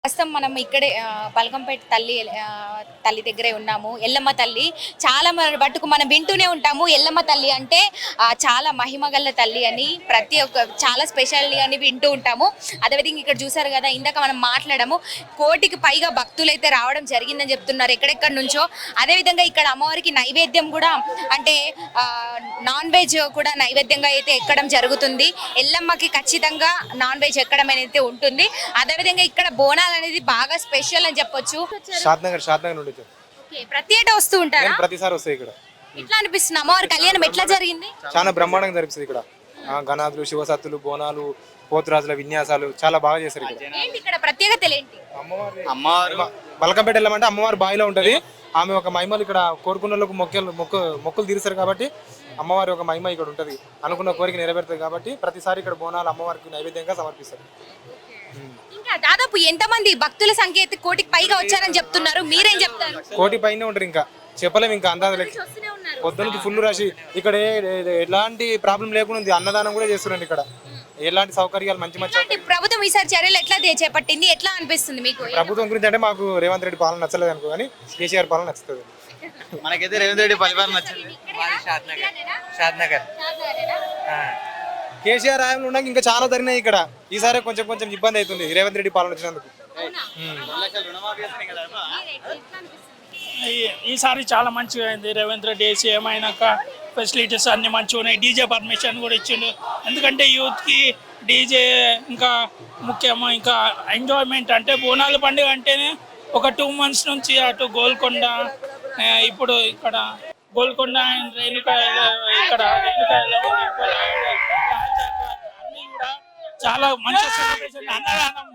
ప్రస్తుతం మనం ఇక్కడే బల్కంపేట తల్లి దగ్గరే ఉన్నాము. ఎల్లమ్మ తల్లి చాలా మటుకు మనం వింటూనే ఉంటాము. ఎల్లమ్మ తల్లి అంటే చాలా మహిమగల తల్లి అని ప్రతి ఒక్క చాలా స్పెషల్ అని వింటూ ఉంటాము. అదేవిధంగా ఇక్కడ చూసారు కదా, ఇందాక మనం మాట్లాడము, 1,000కి పైగా భక్తులు అయితే రావడం జరిగిందని చెప్తున్నారు ఎక్కడెక్కడి నుంచో. అదేవిధంగా ఇక్కడ అమ్మవారికి నైవేద్యం కూడా అంటే నాన్ వెజ్ కూడా నైవేద్యంగా అయితే ఎక్కడం జరుగుతుంది. ఎల్లమ్మకి ఖచ్చితంగా నాన్ వెజ్ ఎక్కడం అనేది ఉంటుంది. అదేవిధంగా ఇక్కడ బోనాలు అనేది బాగా స్పెషల్ అని చెప్పొచ్చు. షాద్నగర్ నుండి ప్రతి ఏటా వస్తూ ఉంటారా? ప్రతిసారి వస్తాయి ఇక్కడ. ఎట్లా అనిపిస్తుంది అమ్మవారి కళ్యాణం ఎట్లా జరిగింది? చాలా బ్రహ్మాండంగా జరిపిస్తుంది ఇక్కడ. గణాదులు, శివసత్తులు, బోనాలు, పోతురాజుల విన్యాసాలు చాలా బాగా చేస్తారు ఇక్కడ. ఏంటి ఇక్కడ ప్రత్యేకతలు ఏంటి? అమ్మవారు బల్కంపేట వెళ్ళమంటే అమ్మవారి బావిలో ఉంటది. ఆమె ఒక మహిమలు ఇక్కడ కోరుకున్న వాళ్ళకు మొక్కులు తీరుస్తారు కాబట్టి అమ్మవారి ఒక మహిమ ఇక్కడ ఉంటది. అనుకున్న కోరిక నెరవేరుతుంది కాబట్టి ప్రతిసారి ఇక్కడ బోనాలు అమ్మవారికి నైవేద్యంగా సమర్పిస్తారు. ఇంకా దాదాపు ఎంతమంది భక్తుల సంఖ్య అయితే 1,000కి పైగా వచ్చారని చెప్తున్నారు. మీరేం చెప్తారు? 1,000 పైనే ఉంటారు. ఇంకా చెప్పలేము. ఇంకా అందాజులకి పొద్దునకి ఫుల్ రష్. ఇక్కడ ఎలాంటి ప్రాబ్లం లేకుండా ఉంది. అన్నదానం కూడా చేస్తున్నారు ఇక్కడ. ఎలాంటి సౌకర్యాలు మంచి ప్రభుత్వం ఈసారి చర్యలు ఎట్లా చేపట్టింది, ఎట్లా అనిపిస్తుంది మీకు? ప్రభుత్వం గురించి అంటే మాకు రేవంత్ రెడ్డి పాలన నచ్చలేదు అనుకో, కానీ కేసీఆర్ పాలన నచ్చుతుంది. మనకైతే రేవంత్ రెడ్డి పరిపాలన నచ్చింది. షాద్నగర్ కేసీఆర్ హయాంలో ఉండగా ఇంకా చాలా జరిగినాయి ఇక్కడ. ఈసారి కొంచెం ఇబ్బంది అవుతుంది రేవంత్ రెడ్డి పాలన వచ్చినందుకు. ఈసారి చాలా మంచిగా అయింది. రేవంత్ రెడ్డి సీఎం అయినాక ఫెసిలిటీస్ అన్ని మంచిగా ఉన్నాయి. డీజే పర్మిషన్ కూడా ఇచ్చిండు. ఎందుకంటే యూత్కి డీజే ఇంకా ముఖ్యము. ఇంకా ఎంజాయ్మెంట్ అంటే బోనాల పండుగ అంటేనే ఒక 2 months నుంచి అటు గోల్కొండ, ఇప్పుడు ఇక్కడ గోల్కొండ అండ్ ఇక్కడ అన్ని కూడా చాలా మంచి సెలబ్రేషన్. అన్నదానం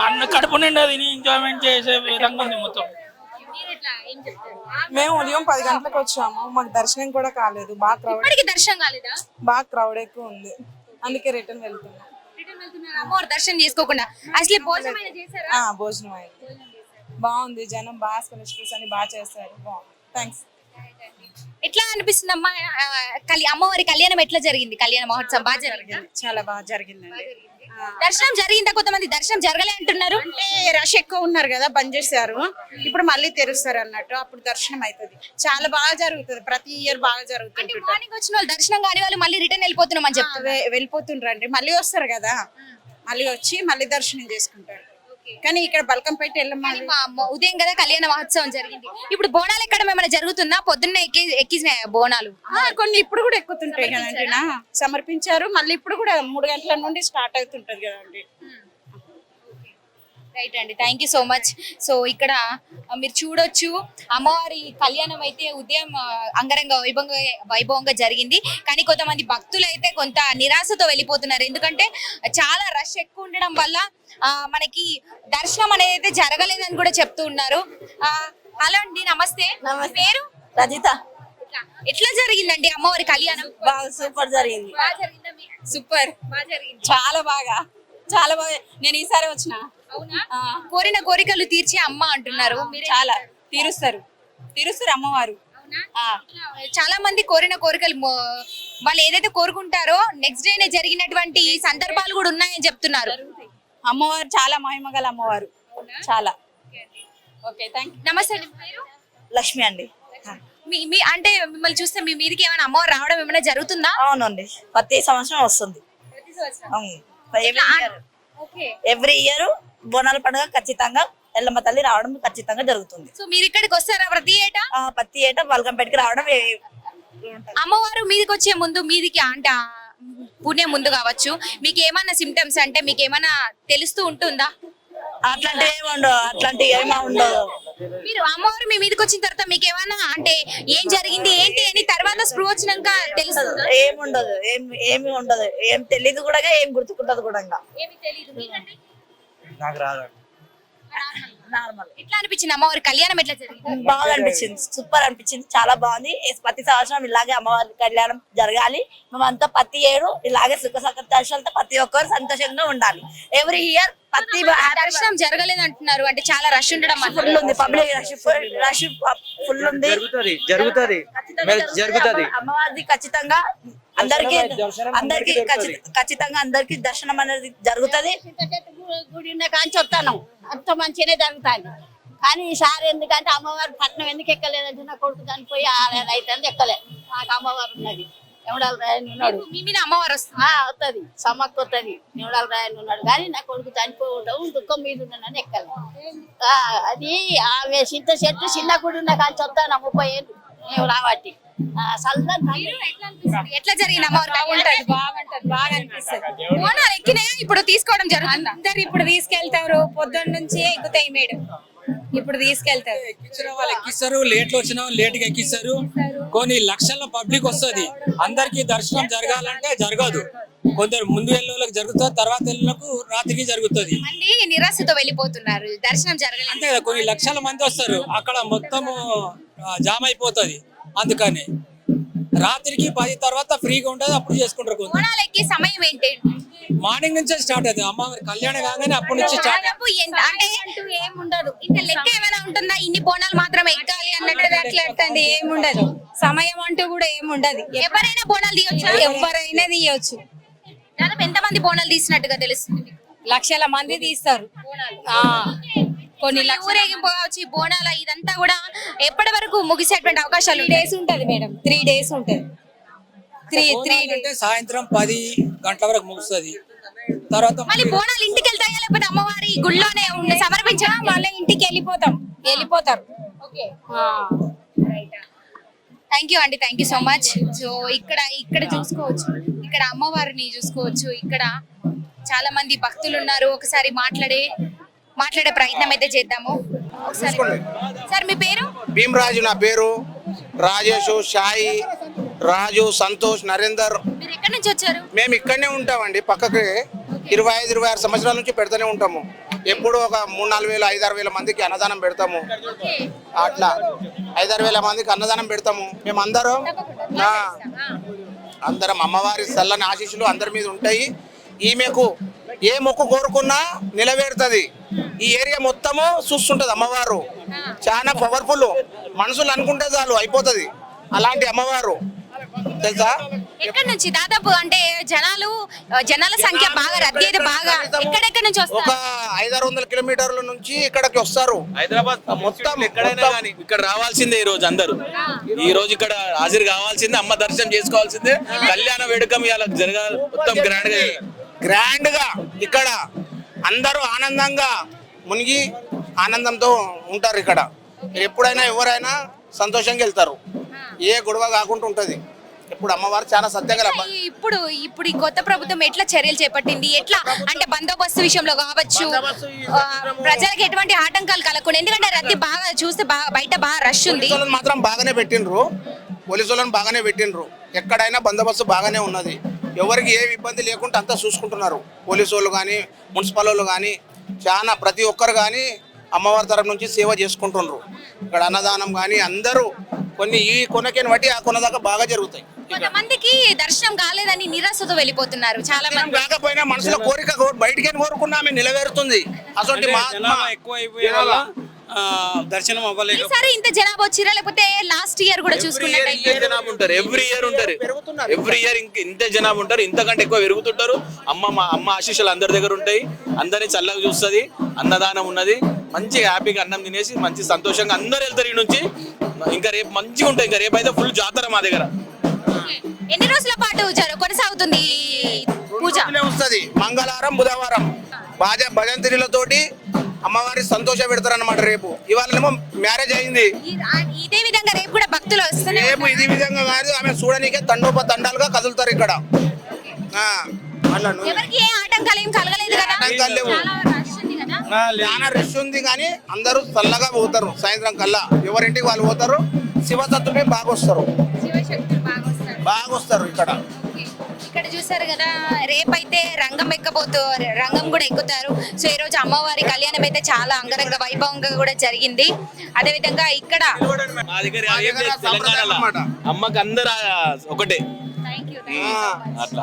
అన్ని కడుపు నిండా తిని ఎంజాయ్మెంట్ చేసే విధంగా ఉంది మొత్తం. మేము ఉదయం 10 గంటలకు వచ్చాము. మాకు దర్శనం కూడా కాలేదు. బాగా క్రౌడ్ ఎక్కువ ఉంది. అందుకే రిటర్న్ వెళ్తున్నాం. దర్శనం చేసుకోకుండా అసలు భోజనం అయింది. బాగుంది. జనం బాగా స్పెషల్స్ అని బాగా చేస్తారు. బాగుంది. థ్యాంక్స్. ఎట్లా అనిపిస్తుంది అమ్మా? అమ్మవారి కళ్యాణం ఎట్లా జరిగింది? కళ్యాణ మహోత్సవం బాగా జరిగింది? చాలా బాగా జరిగిందండి. దర్శనం జరిగిందా? కొంతమంది దర్శనం జరగలే అంటున్నారు. అంటే రష్ ఎక్కువ ఉన్నారు కదా, బంద్ చేశారు. ఇప్పుడు మళ్ళీ తెరుస్తారు అన్నట్టు. అప్పుడు దర్శనం అవుతుంది. చాలా బాగా జరుగుతుంది. ప్రతి ఇయర్ బాగా జరుగుతుంది. మార్నింగ్ వచ్చిన వాళ్ళు దర్శనం కాని వాళ్ళు మళ్ళీ రిటర్న్ వెళ్ళిపోతున్నాం అని చెప్తారు. వెళ్ళిపోతుండ్రండి. మళ్ళీ వస్తారు కదా, మళ్ళీ వచ్చి మళ్ళీ దర్శనం చేసుకుంటారు. కానీ ఇక్కడ బల్కంపేట ఉదయం కదా కళ్యాణ మహోత్సవం జరిగింది. ఇప్పుడు బోనాలు ఎక్కడ ఏమైనా జరుగుతుందా? పొద్దున్న ఎక్కిన బోనాలు కొన్ని ఇప్పుడు కూడా ఎక్కుతుంటాయి కదండి. సమర్పించారు. మళ్ళీ ఇప్పుడు కూడా 3 గంటల నుండి స్టార్ట్ అవుతుంటది కదండి. రైట్ అండి, thank you so much. So ఇక్కడ మీరు చూడొచ్చు, అమ్మవారి కళ్యాణం అయితే ఉదయం అంగరంగ వైభవంగా జరిగింది. కానీ కొంతమంది భక్తులు అయితే కొంత నిరాశతో వెళ్ళిపోతున్నారు. ఎందుకంటే చాలా రష్ ఎక్కువ ఉండడం వల్ల మనకి దర్శనం అనేది అయితే జరగలేదని కూడా చెప్తూ ఉన్నారు. హలో అండి, నమస్తే. పేరు? రజిత. ఎట్లా జరిగిందండి అమ్మవారి కళ్యాణం? బాగా సూపర్ జరిగింది. సూపర్ బాగా జరిగింది. చాలా బాగా నేను ఈసారి వచ్చిన. కోరిన కోరికలు తీర్చే అమ్మ అంటున్నారు. చాలా తీరుస్తారు అమ్మవారు. చాలా మంది కోరిన కోరికలు వాళ్ళు ఏదైతే కోరుకుంటారో నెక్స్ట్ డే జరిగినటువంటి సందర్భాలు కూడా ఉన్నాయని చెప్తున్నారు. అమ్మవారు చాలా మహిమగల అమ్మవారు. చాలా ఓకే, థ్యాంక్ యూ. నమస్తే. లక్ష్మి అండి. మీ అంటే మిమ్మల్ని చూస్తే మీ మీదకి ఏమైనా అమ్మవారు రావడం ఏమైనా జరుగుతుందా? అవునండి, ప్రతి సంవత్సరం వస్తుంది. ఎవ్రీ ఇయర్ బోనాల పండుగ ఖచ్చితంగా ఎల్లమ్మ తల్లి రావడం ఖచ్చితంగా జరుగుతుంది. సో మీరు ఇక్కడికి వస్తారా ప్రతి ఏటా? బల్కంపేటకి రావడం. అమ్మవారు మీదికి వచ్చే ముందు మీదికి అంటే పుణ్యం ముందు కావచ్చు, మీకు ఏమన్నా సిమ్టమ్స్ అంటే మీకు ఏమన్నా తెలుస్తూ ఉంటుందా? అట్లాంటివి ఏమీ ఉండదు. మీరు అమ్మవారు మీ మీదకి వచ్చిన తర్వాత మీకు ఏమన్నా అంటే ఏం జరిగింది ఏంటి అని తర్వాత స్ప్రూ వచ్చినాక తెలుస్తుంది? ఏమి ఉండదు. ఏం తెలీదు కూడా, ఏం గుర్తుకుంటది కూడా. నాకు రాదు. నార్మల్. ఎట్లా అనిపించింది అమ్మవారి కళ్యాణం? ఎట్లా జరిగింది? బాగా అనిపించింది. సూపర్ అనిపించింది. చాలా బాగుంది. ప్రతి సంవత్సరం ఇలాగే అమ్మవారి కళ్యాణం జరగాలి. మేమంతా ప్రతి ఏడు ఇలాగే సుఖ సంతోషాలతో ప్రతి ఒక్కరు సంతోషంగా ఉండాలి. ఎవ్రీ ఇయర్ దర్శనం జరగలేదు అంటున్నారు. అంటే చాలా రష్ ఉండడం ఫుల్ ఉంది. పబ్లిక్ రష్ ఫుల్ ఉంది. జరుగుతుంది. అమ్మవారిది ఖచ్చితంగా అందరికి ఖచ్చితంగా అందరికి దర్శనం అనేది జరుగుతుంది. గుడి ఉన్న కాంచి వస్తాను అంత మంచిగానే జరుగుతుంది. కానీ ఈసారి ఎందుకంటే అమ్మవారి పట్నం ఎందుకు ఎక్కలేదంటే నా కొడుకు చనిపోయి 6 ఏళ్ళు అవుతుంది ఎక్కలే. నాకు అమ్మవారు ఉన్నది, ఎవడాలు రాయని ఉన్నాడు. మీ మీద అమ్మవారు వస్తుంది. వస్తుంది సమ్మక్క వస్తుంది, ఎవడాలు రాయని ఉన్నాడు. కానీ నా కొడుకు చనిపోవడం దుఃఖం మీద ఉన్నానని ఎక్కలే. అది ఆమె చింత చెట్టు చిన్న గుడి ఉన్న కాంచి వస్తాను 30 ఏళ్ళు మేము రాబట్టి. ఎట్లా జరిగింది అమ్మవారు? బాగుంటది, బాగా అనిపిస్తుంది. బోనాలు ఎక్కినాయా? ఇప్పుడు తీసుకోవడం జరుగుతుంది. అందరు ఇప్పుడు తీసుకెళ్తారు, పొద్దున్న నుంచి ఎక్కుతాయి మేడం. ఇప్పుడు తీసుకెళ్తారు. ఎక్కించిన వాళ్ళు ఎక్కిస్తారు, లేట్ లో వచ్చిన వాళ్ళు లేట్ గా ఎక్కిస్తారు. కొన్ని లక్షల పబ్లిక్ వస్తుంది. అందరికి దర్శనం జరగాలంటే జరగదు. కొందరు ముందు వెళ్ళేళ్ళకి జరుగుతుంది, తర్వాత వెళ్ళకు రాత్రికి జరుగుతుంది. మంది నిరాశతో వెళ్ళిపోతున్నారు, దర్శనం జరగలేదు. అంతే కదా, కొన్ని లక్షల మంది వస్తారు, అక్కడ మొత్తము జామ్ అయిపోతుంది. అందుకని రాత్రికి 10 తర్వాత ఫ్రీగా ఉంటుంది, అప్పుడు చేసుకుంటారు. కొందరు బోనాలు ఎక్కే సమయం ఏంటి? మార్నింగ్ నుంచే స్టార్ట్ అవుతుంది. అమ్మవారి కళ్యాణం కాగానే అప్పటి నుంచి స్టార్ట్. దాదాపు అంటే ఏముండదు, ఇంత లెక్క ఏమైనా ఉంటుందా? ఇన్ని బోనాలు మాత్రం ఎక్కాలి అన్నట్టు అట్లా ఏముండదు, సమయం అంటూ కూడా ఏముండదు. ఎవరైనా బోనాలు తీయొచ్చు. ఎవరైనా తీయొచ్చు. దాదాపు ఎంత మంది బోనాలు తీసినట్టుగా తెలుస్తుంది? లక్షల మంది తీస్తారు. కొన్ని ఊరేగింపు కావచ్చు, ఈ బోనాల ఇదంతా కూడా ఎప్పటి వరకు ముగిసేటువంటి అవకాశాలు 3 days ఉంటది మేడం. 3 days ఉంటది. 3 అంటే సాయంత్రం 10 గంటల వరకు ముగుస్తుంది. తర్వాత మళ్ళీ బోనాలు ఇంటికి వెళ్తాయా లేకపోతే అమ్మవారి గుళ్ళోనే సమర్పించడం? మళ్ళీ ఇంటికి వెళ్ళిపోతారు. థ్యాంక్ యూ అండి, thank you so much. So ఇక్కడ చూసుకోవచ్చు, ఇక్కడ అమ్మవారిని చూసుకోవచ్చు. ఇక్కడ చాలా మంది భక్తులు ఉన్నారు. ఒకసారి మాట్లాడే ప్రయత్నం అయితే చేద్దాము. ఒకసారి సార్ మీ పేరు? భీమరాజు నా పేరు. రాజేష్, షాయి, రాజు, సంతోష్, నరేందర్. మీరు ఎక్కడి నుంచి వచ్చారు? మేము ఇక్కడనే ఉంటామండి, పక్కకి 25-26 సంవత్సరాల నుంచి పెడుతూనే ఉంటాము. ఎప్పుడు ఒక 3-4 వేల 5-6 వేల మందికి అన్నదానం పెడతాము. అట్లా 5-6 వేల మందికి అన్నదానం పెడతాము. మేము అందరం అమ్మవారి చల్లని ఆశీస్సులు అందరి మీద ఉంటాయి. ఈమెకు ఏ మొక్కు కోరుకున్నా నిలవేరుతుంది. ఈ ఏరియా మొత్తము చూస్తుంటది అమ్మవారు. చాలా పవర్ఫుల్. మనుషులు అనుకుంటే చాలు అయిపోతుంది అలాంటి అమ్మవారు, తెలుసా? ఎక్కడి నుంచి దాదాపు అంటే జనాల సంఖ్య బాగా రద్దీ అయితే బాగా ఎక్కడెక్కడి నుంచి వస్తారు? ఒక 500-600 కిలోమీటర్ల నుంచి ఇక్కడికి వస్తారు. హైదరాబాద్ మొత్తం ఎక్కడైనా కానీ ఇక్కడ రావాల్సిందే. ఈ రోజు అందరూ ఈ రోజు ఇక్కడ హాజరు కావాల్సిందే, అమ్మ దర్శనం చేసుకోవాల్సిందే. కళ్యాణ వేడుకం ఇలా జరగాలి, మొత్తం గ్రాండ్ గా ఇక్కడ అందరూ ఆనందంగా మునిగి ఆనందంతో ఉంటారు. ఇక్కడ ఎప్పుడైనా ఎవరైనా సంతోషంగా వెళ్తారు. ఏ గొడవ కాకుండా ఉంటది. ఇప్పుడు అమ్మవారు చాలా సత్యంగా. ఇప్పుడు ఈ కొత్త ప్రభుత్వం ఎట్లా చర్యలు చేపట్టింది? ఎట్లా అంటే బందోబస్తు విషయంలో కావచ్చు, ప్రజలకు ఎటువంటి ఆటంకాలు కలగకుండా, ఎందుకంటే రద్దీ బాగా చూస్తే బయట బాగా రష్ ఉంది. మాత్రం బాగానే పెట్టిండ్రు, పోలీసులను బాగానే పెట్టిండ్రు. ఎక్కడైనా బందోబస్తు బాగానే ఉన్నది. ఎవరికి ఏ ఇబ్బంది లేకుండా అంతా చూసుకుంటున్నారు. పోలీసు వాళ్ళు కానీ, మున్సిపల్ వాళ్ళు కానీ, చాలా ప్రతి ఒక్కరు కానీ అమ్మవారి తరఫు నుంచి సేవ చేసుకుంటున్నారు. ఇక్కడ అన్నదానం కానీ అందరూ కొన్ని ఈ కొనకేని బట్టి ఆ కొన దాకా బాగా జరుగుతాయి. కొంతమందికి దర్శనం కాలేదని నిరాశతో వెళ్ళిపోతున్నారు చాలా మంది. కాకపోయినా మనసులో కోరిక బయటికి కోరుకున్నా ఆమె నిలవేరుతుంది. అసలు దర్శనం అవ్వలేదు. ఈసారి ఇంత జనాభా వచ్చిరా లేకపోతే లాస్ట్ ఇయర్ కూడా చూసుకున్నట్టయితే జనాభా ఉంటారు. ఎవ్రీ ఇయర్ ఇంత జనాభా ఉంటారు, ఇంతకంటే ఎక్కువ పెరుగుతుంటారు. అమ్మ ఆశీస్సులు అందరి దగ్గర ఉంటాయి. అందరినీ చల్లగా చూస్తుంది. అన్నదానం ఉన్నది. మంచి హ్యాపీగా అన్నం తినేసి మంచి సంతోషంగా అందరు వెళ్తారు ఈ నుంచి. ఇంకా రేపు మంచిగా ఉంటాయి. ఇంకా రేపు అయితే ఫుల్ జాతర మా దగ్గర. ఎన్ని రోజుల పాటు కొనసాగుతుంది పూజ? వస్తుంది మంగళవారం, బుధవారం భజంత్రిలతోటి అమ్మవారి సంతోష పెడతారన్నమాట. రేపు ఇవాళనేమో మ్యారేజ్ అయింది. ఇదే విధంగా రేపు కూడా భక్తులు వస్తున్నారు. రేపు ఇదే విధంగా కాదు, ఆమె చూడనీకే తండోపతండాలుగా కదులుతారు ఇక్కడ. ఎవరికి ఏ ఆటంకాలు ఏం కలగలేదు కదా? ఆటంకాలు లేవు. చాలా రష్ ఉంది కానీ అందరూ చల్లగా పోతారు. సాయంత్రం కల్లా ఎవరింటికి వాళ్ళు పోతారు. శివతత్వమే బాగా వస్తారు ఇక్కడ చూసారు కదా, రేపైతే రంగం కూడా ఎక్కుతారు. సో ఈ రోజు అమ్మవారి కళ్యాణం అయితే చాలా అంగరంగ వైభవంగా కూడా జరిగింది. అదే విధంగా ఇక్కడ మా దగ్గర అమ్మకి అందరు ఒకటే.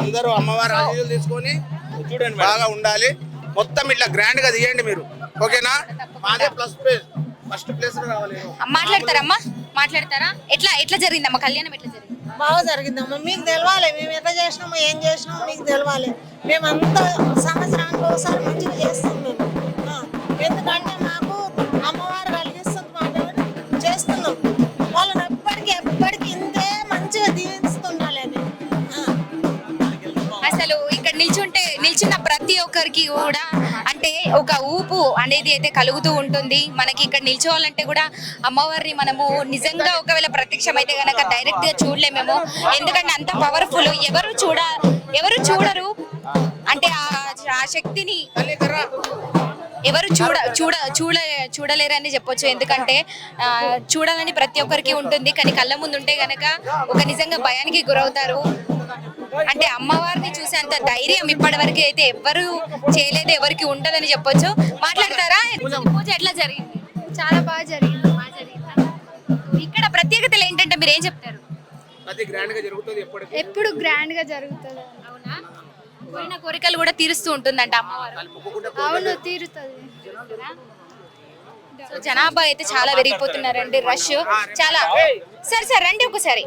అందరూ అమ్మవారి ఆశీస్సులు తీసుకొని చూడండి, బాగా ఉండాలి. మొత్తం ఇట్లా గ్రాండ్ గా తీయండి మీరు, ఓకేనా? మాదే ఫస్ట్ ప్లేస్ రావాలి. మాట్లాడతారా? ఎట్లా జరిగిందమ్మా కళ్యాణం? ఎట్లా జరిగింది? బాగా జరిగిందమ్మా. మీకు తెలవాలి మేము ఎట్లా చేసినామో ఏం చేసినామో మీకు తెలవాలి. మేమంతా సంవత్సరానికి ఒకసారి మంచిగా చేస్తాం మేము. ఎందుకంటే మాకు అమ్మవారు కలిగిస్తుంది మాట చేస్తున్నాం. వాళ్ళని ఎప్పటికీ ఇంతే మంచిగా దీవిస్తుండాలని. అసలు ఇక్కడ నిల్చున్న ప్రతి ఒక్కరికి కూడా అంటే ఒక ఊపు అనేది అయితే కలుగుతూ ఉంటుంది. మనకి ఇక్కడ నిల్చోవాలంటే కూడా అమ్మవారిని మనము నిజంగా ఒకవేళ ప్రత్యక్షం అయితే గనక డైరెక్ట్ గా చూడలేమేమో, ఎందుకంటే అంత పవర్ఫుల్. ఎవరు చూడరు అంటే ఆ శక్తిని ఎవరు చూడలేరని చెప్పొచ్చు. ఎందుకంటే చూడాలని ప్రతి ఒక్కరికి ఉంటుంది, కానీ కళ్ళ ముందు ఉంటే గనక ఒక నిజంగా భయానికి గురవుతారు. అంటే అమ్మవారిని చూసేంత ధైర్యం ఇప్పటి వరకు అయితే ఎవ్వరు చేయలేదు, ఎవరికి ఉండదని చెప్పొచ్చు. మాట్లాడతారా? పూజ ఎట్లా జరిగింది? చాలా బాగా జరిగింది. ఇక్కడ ప్రత్యేకతలు ఏంటంటే మీరు ఏం చెప్తారు? ఎప్పుడు గ్రాండ్ గా జరుగుతుంది. అవునా? కోరిన కోరికలు కూడా తీరుస్తూ ఉంటుందంట అమ్మవారు. అవును, తీరుతుంది. సో జనాభా అయితే చాలా పెరిగిపోతున్నారండి, రష్ చాలా. సరే రండి ఒకసారి.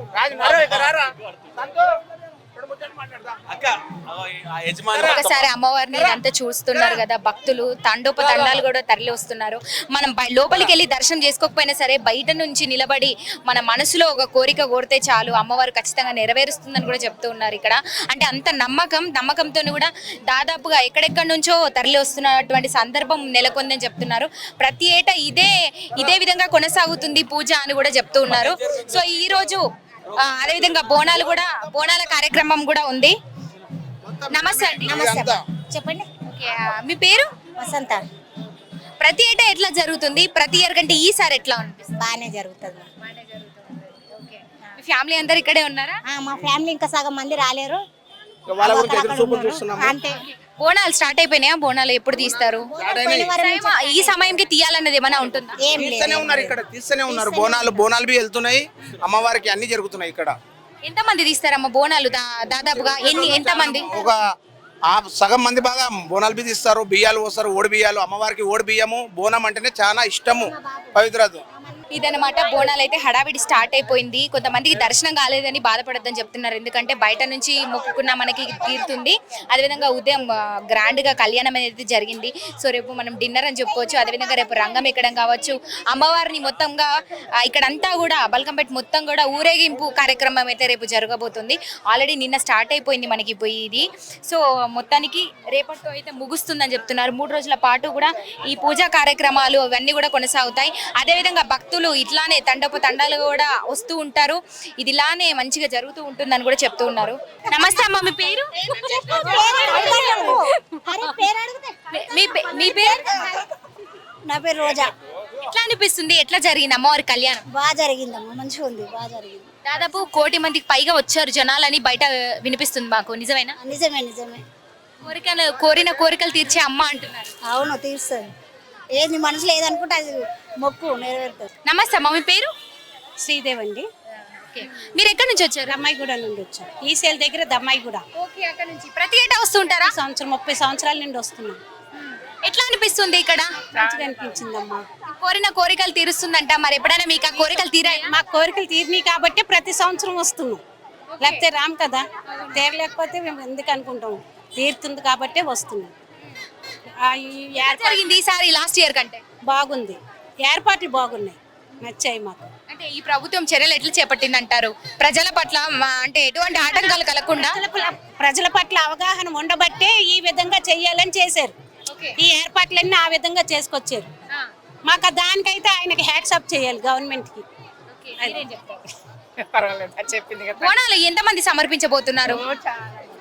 ఒకసారి అమ్మవారిని ఇదంతా చూస్తున్నారు కదా, భక్తులు తండోపతండాలు కూడా తరలి వస్తున్నారు. మనం లోపలికి వెళ్ళి దర్శనం చేసుకోకపోయినా సరే బయట నుంచి నిలబడి మన మనసులో ఒక కోరిక కోరితే చాలు అమ్మవారు ఖచ్చితంగా నెరవేరుస్తుందని కూడా చెప్తూ ఉన్నారు ఇక్కడ. అంటే అంత నమ్మకంతో కూడా దాదాపుగా ఎక్కడెక్కడి నుంచో తరలి వస్తున్నటువంటి సందర్భం నెలకొందని చెప్తున్నారు. ప్రతి ఏటా ఇదే విధంగా కొనసాగుతుంది పూజ అని కూడా చెప్తూ ఉన్నారు. సో ఈ రోజు అదేవిధంగా బోనాల కార్యక్రమం కూడా ఉంది. నమస్తే అండి. చెప్పండి. మీ పేరు? వసంత. ప్రతి ఏటా ఎట్లా జరుగుతుంది? ప్రతి ఇయర్ కంటే ఈసారి ఎట్లా అనిపిస్తుంది? బాగానే జరుగుతుంది. మీ ఫ్యామిలీ అందరు ఇక్కడే ఉన్నారా? మా ఫ్యామిలీ ఇంకా సగం మంది రాలేరు. అంతే. బోనాలు స్టార్ట్ అయిపోయినాయా? బోనాలు ఎప్పుడు తీస్తారు? ఈ సమయంకి తీయాలన్నది ఏమైనా ఉంటుందా? తీస్తూనే ఉన్నారు. బోనాలు బి వెళ్తున్నాయి, అమ్మవారికి అన్ని జరుగుతున్నాయి ఇక్కడ. ఎంతమంది తీస్తారమ్మా బోనాలు దాదాపుగా? ఎంతమంది? ఒక సగం మంది బాగా బోనాలు బి తీస్తారు, బియ్యాలు పోస్తారు, ఓడి బియ్యాలు. అమ్మవారికి ఓడి బియ్యము బోనం అంటేనే చాలా ఇష్టము, పవిత్రత. ఇదనమాట. బోనాలు అయితే హడావిడి స్టార్ట్ అయిపోయింది. కొంతమందికి దర్శనం కాలేదని బాధపడద్దని చెప్తున్నారు, ఎందుకంటే బయట నుంచి మొక్కుకున్న మనకి తీరుతుంది. అదేవిధంగా ఉదయం గ్రాండ్ గా కళ్యాణం అనేది జరిగింది. సో రేపు మనం డిన్నర్ అని చెప్పుకోవచ్చు. అదేవిధంగా రేపు రంగం ఎక్కడం కావచ్చు. అమ్మవారిని మొత్తంగా ఇక్కడంతా కూడా బల్కంపేట మొత్తం కూడా ఊరేగింపు కార్యక్రమం అయితే రేపు జరగబోతుంది. ఆల్రెడీ నిన్న స్టార్ట్ అయిపోయింది మనకి ఇది. సో మొత్తానికి రేపటితో అయితే ముగుస్తుందని చెప్తున్నారు. 3 రోజుల పాటు కూడా ఈ పూజా కార్యక్రమాలు అవన్నీ కూడా కొనసాగుతాయి. అదేవిధంగా భక్తులు ఇట్లానే తండాలు కూడా వస్తూ ఉంటారు. ఇది ఇలానే మంచిగా జరుగుతూ ఉంటుందని కూడా చెప్తూ ఉన్నారు. నమస్తే అమ్మ, మీ పేరు? మీ పేరు? నా పేరు రోజా. ఎట్లా అనిపిస్తుంది? ఎట్లా జరిగింది అమ్మవారి కళ్యాణం? బాగా జరిగిందమ్మా, మంచిగా ఉంది, బాగా జరిగింది. దాదాపు 1 కోటి మందికి పైగా వచ్చారు జనాలని బయట వినిపిస్తుంది మాకు. నిజమేనా? నిజమే. కోరిన కోరికలు తీర్చే అమ్మ అంటున్నారు. అవును, తీరుస్తుంది. ఏది మనసులో ఏదనుకుంటే అది మొక్కు నెరవేరుతుంది. నమస్తే అమ్మ, మీ పేరు? శ్రీదేవి అండి. మీరు ఎక్కడి నుంచి వచ్చారు? దమ్మాయిగూడ నుండి వచ్చాం. ఈసేల్ దగ్గర దమ్మాయిగూడ. అక్కడ నుంచి ప్రతి ఏటా వస్తుంటారా? 30 సంవత్సరాల నుండి వస్తున్నాం. ఎట్లా అనిపిస్తుంది ఇక్కడ? మంచిగా అనిపించిందమ్మా. కోరిన కోరికలు తీరుస్తుందంట. మరి ఎప్పుడైనా మీకు ఆ కోరికలు తీరాయా? మా కోరికలు తీరినాయి కాబట్టి ప్రతి సంవత్సరం వస్తున్నాం. లేకపోతే రాము కదా, తీరలేకపోతే మేము ఎందుకు అనుకుంటాం. తీరుతుంది కాబట్టే వస్తున్నాం. జరిగింది ఈసారి లాస్ట్ ఇయర్ కంటే బాగుంది. ఏర్పాట్లు బాగున్నాయి, నచ్చాయి మాకు. అంటే ఈ ప్రభుత్వం చర్యలు ఎట్లా చేపట్టింది అంటారు? ప్రజల పట్ల అంటే ఎటువంటి ఆటంకాలు కలగకుండా ప్రజల పట్ల అవగాహన ఉండబట్టే ఈ విధంగా చెయ్యాలని చేశారు. ఈ ఏర్పాట్లన్నీ ఆ విధంగా చేసుకొచ్చారు. మాకు దానికైతే ఆయనకి హ్యాట్సాప్ చేయాలి గవర్నమెంట్ కి. బోనాలు ఎంతమంది సమర్పించబోతున్నారు?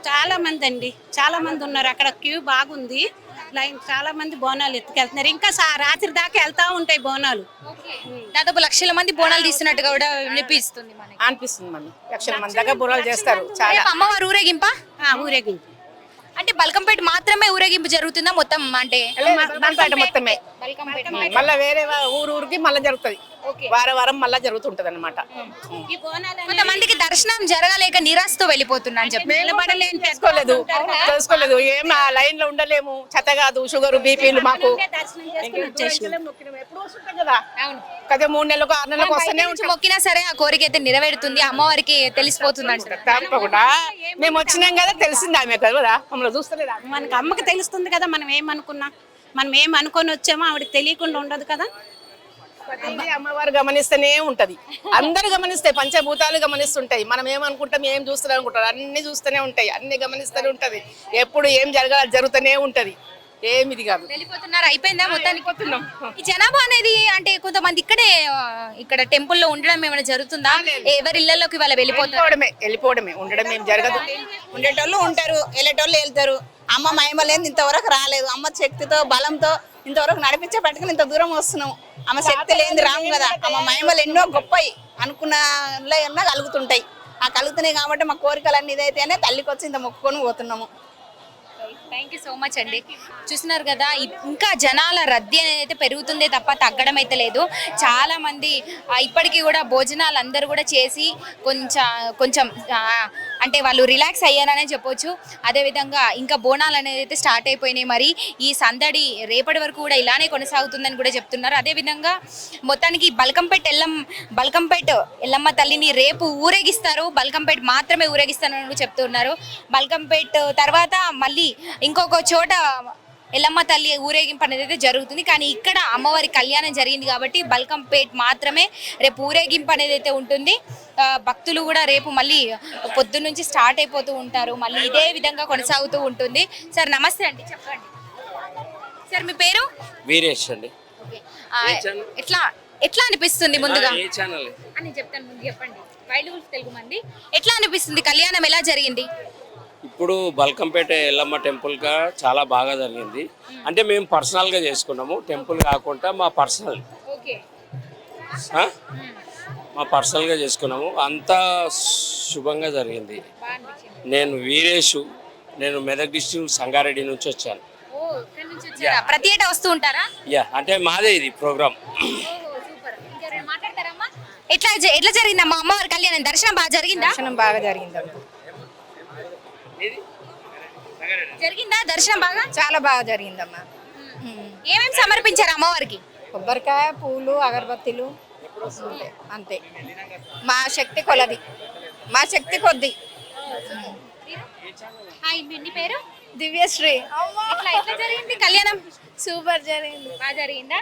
చాలా మంది అండి, చాలా మంది ఉన్నారు. అక్కడ క్యూ బాగుంది, లైన్. చాలా మంది బోనాలు ఎత్తుకెళ్తున్నారు. ఇంకా రాత్రి దాకా వెళ్తా ఉంటాయి బోనాలు. దాదాపు లక్షల మంది బోనాలు తీస్తున్నట్టుగా కూడా అనిపిస్తుంది మనకి. లక్షల మంది దాకా బోనాలు చేస్తారు. చాలా. అమ్మవారు ఊరేగింపా? ఊరేగింపు. అంటే బల్కంపేట మాత్రమే ఊరేగింపు జరుగుతుందా మొత్తం? అంటే మొత్తమే, మళ్ళీ వేరే ఊరికి మళ్ళీ జరుగుతుంది. వారం వారం మళ్ళా జరుగుతుంటది అనమాట. కొంతమందికి దర్శనం జరగలేక నిరాశతో వెళ్ళిపోతున్నా అని చెప్పి తెలుసుకోలేదు ఏం ఆ లైన్ లో ఉండలేము, చెత్త కాదు, షుగర్ బీపీలు మాకు ఎప్పుడు వస్తుంటాయి కదా కదా 3 నెలలకు 6 నెలలకు వస్తూనే నుంచి మొక్కినా సరే ఆ కోరిక అయితే నెరవేరుతుంది, అమ్మవారికి తెలిసిపోతుంది అంటారు. తప్పకుండా మేము వచ్చినాం కదా తెలిసింది ఆమె కదా, మమ్మల్ని చూస్తలేదా? మనకి అమ్మకి తెలుస్తుంది కదా మనం ఏమనుకున్నా, మనం ఏం అనుకొని వచ్చామో ఆవిడకి తెలియకుండా ఉండదు కదా. ప్రతిదీ అమ్మవారు గమనిస్తూనే ఉంటది, అందరు గమనిస్తాయి, పంచభూతాలు గమనిస్తుంటాయి. మనం ఏమనుకుంటాం, ఏం చూస్తున్నాం అనుకుంటాం, అన్ని చూస్తూనే ఉంటాయి, అన్ని గమనిస్తూనే ఉంటది. ఎప్పుడు ఏం జరుగుతూనే ఉంటది, ఏమిది కాదు. వెళ్ళిపోతున్నారు, అయిపోయిందా మొత్తానికి? ఈ జనాభా అనేది అంటే కొంతమంది ఇక్కడ టెంపుల్లో ఉండడం ఏమైనా జరుగుతుందా? ఎవరి ఇళ్లలోకి వాళ్ళ వెళ్ళిపోవడమే ఉండడం ఏం జరగదు. ఉండేటోళ్ళు ఉంటారు, వెళ్ళేటోళ్ళు వెళ్తారు. అమ్మ మహిమలేంది ఇంతవరకు రాలేదు. అమ్మ శక్తితో బలంతో ఇంతవరకు నడిపించే పట్టుకుని ఇంత దూరం వస్తున్నాం. అమ్మ శక్తి లేనిది రాము కదా. అమ్మ మహిమలు ఎన్నో గొప్పవి అనుకున్న ఎన్నో కలుగుతుంటాయి. ఆ కలుగుతున్నాయి కాబట్టి మా కోరికలన్నీ ఇదైతేనే తల్లికి వచ్చి ఇంత మొక్కుకొని పోతున్నాము. థ్యాంక్ యూ సో మచ్ అండి. చూస్తున్నారు కదా, ఇంకా జనాల రద్దీ అనేది అయితే పెరుగుతుందే తప్ప తగ్గడం అయితే లేదు. చాలా మంది ఇప్పటికీ కూడా భోజనాలు అందరూ కూడా చేసి కొంచెం అంటే వాళ్ళు రిలాక్స్ అయ్యారనే చెప్పొచ్చు. అదేవిధంగా ఇంకా బోనాలు అనేది అయితే స్టార్ట్ అయిపోయినాయి. మరి ఈ సందడి రేపటి వరకు కూడా ఇలానే కొనసాగుతుందని కూడా చెప్తున్నారు. అదేవిధంగా మొత్తానికి బల్కంపేట ఎల్లమ్మ తల్లిని రేపు ఊరేగిస్తారు, బల్కంపేట మాత్రమే ఊరేగిస్తారని కూడా చెప్తున్నారు. బల్కంపేట తర్వాత మళ్ళీ ఇంకొక చోట ఎల్లమ్మ తల్లి ఊరేగింపు అనేది అయితే జరుగుతుంది. కానీ ఇక్కడ అమ్మవారి కళ్యాణం జరిగింది కాబట్టి బల్కంపేట మాత్రమే రేపు ఊరేగింపు అనేది అయితే ఉంటుంది. భక్తులు కూడా రేపు మళ్ళీ పొద్దున్న నుంచి స్టార్ట్ అయిపోతూ ఉంటారు, మళ్ళీ ఇదే విధంగా కొనసాగుతూ ఉంటుంది. సార్ నమస్తే అండి, చెప్పండి సార్ మీ పేరు? వీరేష్ అండి. ఎట్లా అనిపిస్తుంది ముందుగా ఏ ఛానల్ అని చెప్తాను, ముందు చెప్పండి. వైల్డ్ వుల్ఫ్ తెలుగు మంది ఎట్లా అనిపిస్తుంది, కళ్యాణం ఎలా జరిగింది? ఇప్పుడు బల్కంపేట ఎల్లమ్మ టెంపుల్గా చాలా బాగా జరిగింది. అంటే మేము పర్సనల్గా చేసుకున్నాము, టెంపుల్ కాకుండా మా పర్సనల్గా చేసుకున్నాము. అంతా శుభంగా జరిగింది. నేను వీరేషు, నేను మెదక్ డిస్ట్రిక్ట్ సంగారెడ్డి నుంచి వచ్చాను. ప్రతి ఏటా వస్తూ ఉంటారా? అంటే మాదే ఇది ప్రోగ్రామ్. ఎట్లా జరిగిందమ్మా అమ్మవారి కళ్యాణం? దర్శనం బాగా జరిగిందా? దర్శనం బాగా జరిగిందమ్మా. జరిగిందా దర్శనం బాగా? చాలా బాగా జరిగిందమ్మా. ఏమేమి సమర్పించారు అమ్మవారికి? కొబ్బరికాయ, పూలు, అగరబత్తిలు అంతే. మా శక్తి కొలది, మా శక్తి కొద్ది. మీ పేరు? దివ్యశ్రీ. ఎట్లా జరిగింది కళ్యాణం? సూపర్ జరిగింది. బాగా జరిగిందా?